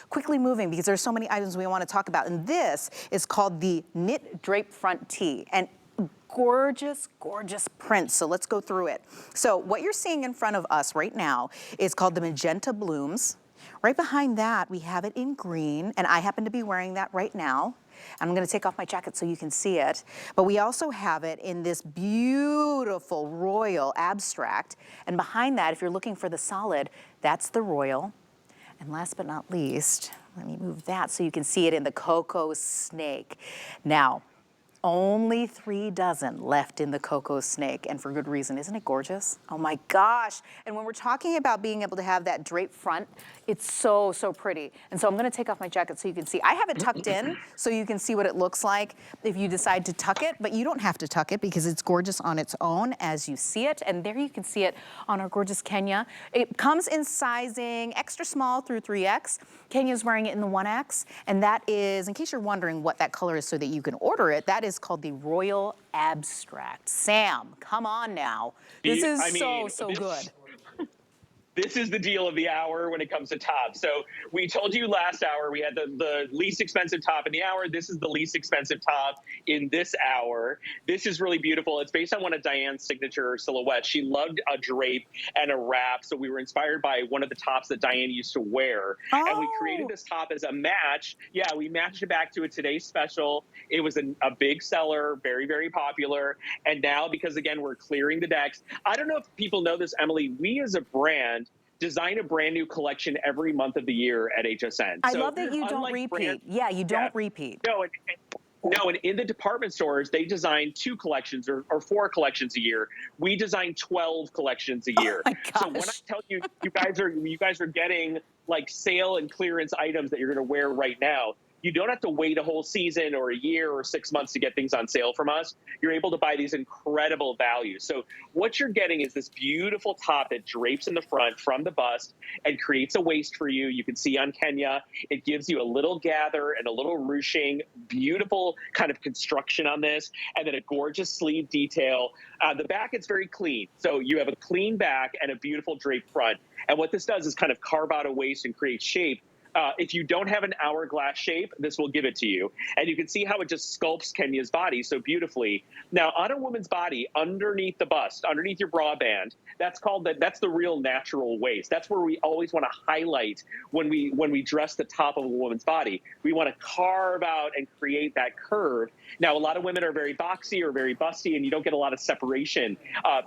Quickly moving because there's so many items we want to talk about. And this is called the Knit Drape Front Tee. And gorgeous, gorgeous prints. So let's go through it. So what you're seeing in front of us right now is called the Magenta Blooms. Right behind that, we have it in green, and I happen to be wearing that right now. I'm gonna take off my jacket so you can see it. But we also have it in this beautiful royal abstract. And behind that, if you're looking for the solid, that's the royal. And last but not least, let me move that so you can see it in the Cocoa Snake. Now, only 3 dozen left in the Cocoa Snake, and for good reason. Isn't it gorgeous? Oh my gosh. And when we're talking about being able to have that drape front, it's so, so pretty. And so I'm gonna take off my jacket so you can see. I have it tucked in so you can see what it looks like if you decide to tuck it, but you don't have to tuck it because it's gorgeous on its own as you see it. And there you can see it on our gorgeous Kenya. It comes in sizing extra small through 3X. Kenya's wearing it in the 1X, and that is, in case you're wondering what that color is so that you can order it, that is called the Royal Abstract. Sam, come on now. This is so good. This is the deal of the hour when it comes to tops. So we told you last hour we had the least expensive top in the hour. This is the least expensive top in this hour. This is really beautiful. It's based on one of Diane's signature silhouettes. She loved a drape and a wrap, so we were inspired by one of the tops that Diane used to wear. Oh. And we created this top as a match. Yeah, we matched it back to a today's special. It was a big seller, very, very popular. And now, because again, we're clearing the decks. I don't know if people know this, Emily, we as a brand design a brand new collection every month of the year at HSN. I love that you don't repeat. Yeah, you don't repeat. No, and in the department stores, they design 2 collections or 4 collections a year. We design 12 collections a year. Oh my gosh. So when I tell you, you guys are getting like sale and clearance items that you're going to wear right now. You don't have to wait a whole season or a year or 6 months to get things on sale from us. You're able to buy these incredible values. So what you're getting is this beautiful top that drapes in the front from the bust and creates a waist for you. You can see on Kenya, it gives you a little gather and a little ruching, beautiful kind of construction on this, and then a gorgeous sleeve detail. The back, it's very clean. So you have a clean back and a beautiful draped front. And what this does is kind of carve out a waist and create shape. If you don't have an hourglass shape, this will give it to you. And you can see how it just sculpts Kenya's body so beautifully. Now, on a woman's body, underneath the bust, underneath your bra band, that's the real natural waist. That's where we always want to highlight when we dress the top of a woman's body. We want to carve out and create that curve. Now, a lot of women are very boxy or very busty, and you don't get a lot of separation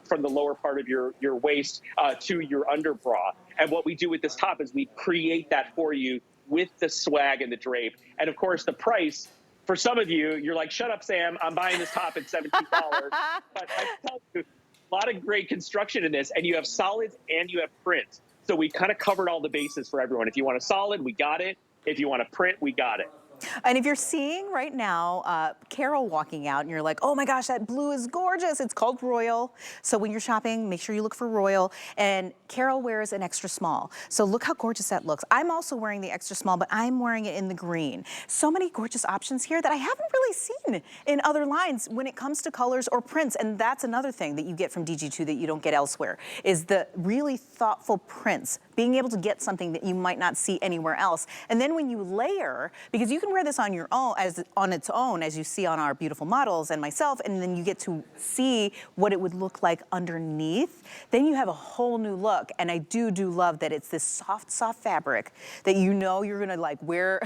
from the lower part of your waist to your under bra. And what we do with this top is we create that for you with the swag and the drape. And of course, the price, for some of you, you're like, shut up, Sam, I'm buying this top at $17. But I tell you, a lot of great construction in this, and you have solids and you have print. So we kind of covered all the bases for everyone. If you want a solid, we got it. If you want a print, we got it. And if you're seeing right now Carol walking out and you're like, oh my gosh, that blue is gorgeous. It's called Royal. So when you're shopping, make sure you look for Royal. And Carol wears an extra small. So look how gorgeous that looks. I'm also wearing the extra small, but I'm wearing it in the green. So many gorgeous options here that I haven't really seen in other lines when it comes to colors or prints. And that's another thing that you get from DG2 that you don't get elsewhere, is the really thoughtful prints, being able to get something that you might not see anywhere else. And then when you layer, because you can wear this on your own, on its own, as you see on our beautiful models and myself, and then you get to see what it would look like underneath, then you have a whole new look. And I do love that it's this soft fabric that you know you're gonna like wear,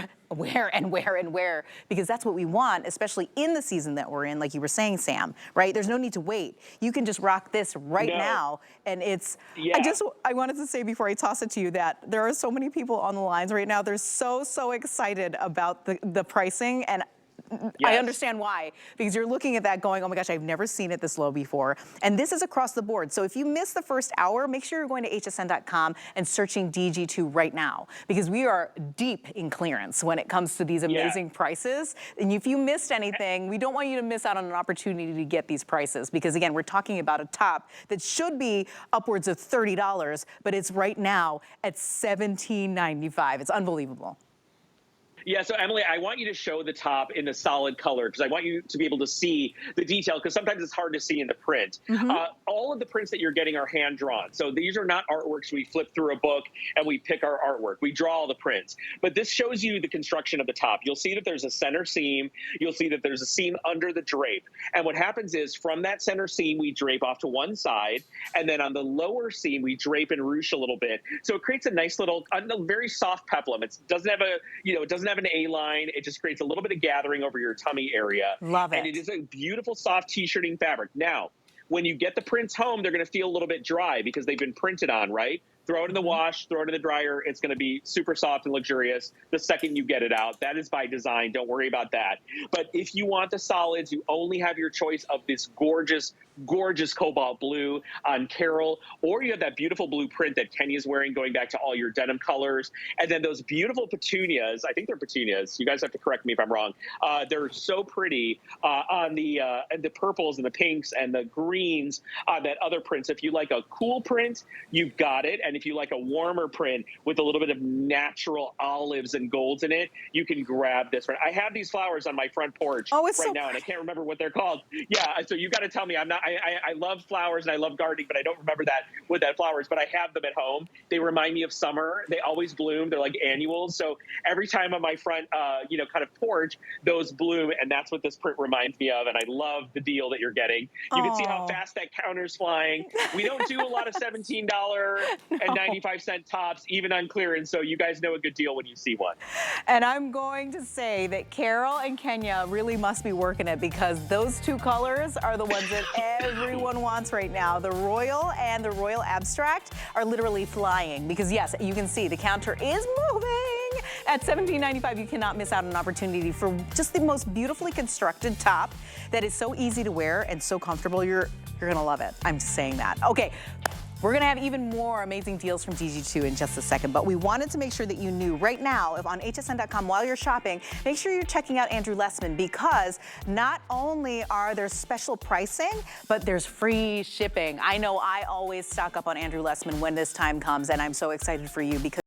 because that's what we want, especially in the season that we're in, like you were saying, Sam, right? There's no need to wait. You can just rock this right now, and it's, yeah. I wanted to say before I toss it to you that there are so many people on the lines right now. They're so excited about the pricing, and yes. I understand why, because you're looking at that going, oh my gosh, I've never seen it this low before. And this is across the board. So if you miss the first hour, make sure you're going to hsn.com and searching DG2 right now, because we are deep in clearance when it comes to these amazing prices. And if you missed anything, we don't want you to miss out on an opportunity to get these prices, because again, we're talking about a top that should be upwards of $30, but it's right now at $17.95. It's unbelievable. Yeah, so Emily, I want you to show the top in a solid color because I want you to be able to see the detail because sometimes it's hard to see in the print. All of the prints that you're getting are hand drawn. So these are not artworks we flip through a book and we pick our artwork. We draw all the prints. But this shows you the construction of the top. You'll see that there's a center seam. You'll see that there's a seam under the drape. And what happens is from that center seam, we drape off to one side. And then on the lower seam, we drape and ruche a little bit. So it creates a nice little, very soft peplum. It doesn't have a, it doesn't have an A-line. It just creates a little bit of gathering over your tummy area. Love it. And it is a beautiful, soft t-shirting fabric. Now, when you get the prints home, they're going to feel a little bit dry because they've been printed on, right? Throw it in the wash, throw it in the dryer. It's going to be super soft and luxurious the second you get it out. That is by design. Don't worry about that. But if you want the solids, you only have your choice of this gorgeous, gorgeous cobalt blue on Carol, or you have that beautiful blue print that Kenya's wearing going back to all your denim colors. And then those beautiful petunias, I think they're petunias. You guys have to correct me if I'm wrong. They're so pretty on the purples and the pinks and the greens on that other prints. If you like a cool print, you've got it. And if you like a warmer print with a little bit of natural olives and golds in it, you can grab this one. I have these flowers on my front porch right now, and I can't remember what they're called. Yeah, so you got to tell me. I love flowers and I love gardening, but I don't remember what that flowers. But I have them at home. They remind me of summer. They always bloom. They're like annuals. So every time on my front, kind of porch, those bloom, and that's what this print reminds me of. And I love the deal that you're getting. You can see how fast that counter's flying. We don't do a lot of $17 and 95-cent tops, even on clearance, so you guys know a good deal when you see one. And I'm going to say that Carol and Kenya really must be working it because those two colors are the ones that everyone wants right now. The Royal and the Royal Abstract are literally flying because, yes, you can see the counter is moving. At $17.95, you cannot miss out on an opportunity for just the most beautifully constructed top that is so easy to wear and so comfortable. You're going to love it. I'm just saying that. Okay. We're going to have even more amazing deals from DG2 in just a second, but we wanted to make sure that you knew right now, if on hsn.com while you're shopping, make sure you're checking out Andrew Lessman because not only are there special pricing, but there's free shipping. I know I always stock up on Andrew Lessman when this time comes, and I'm so excited for you because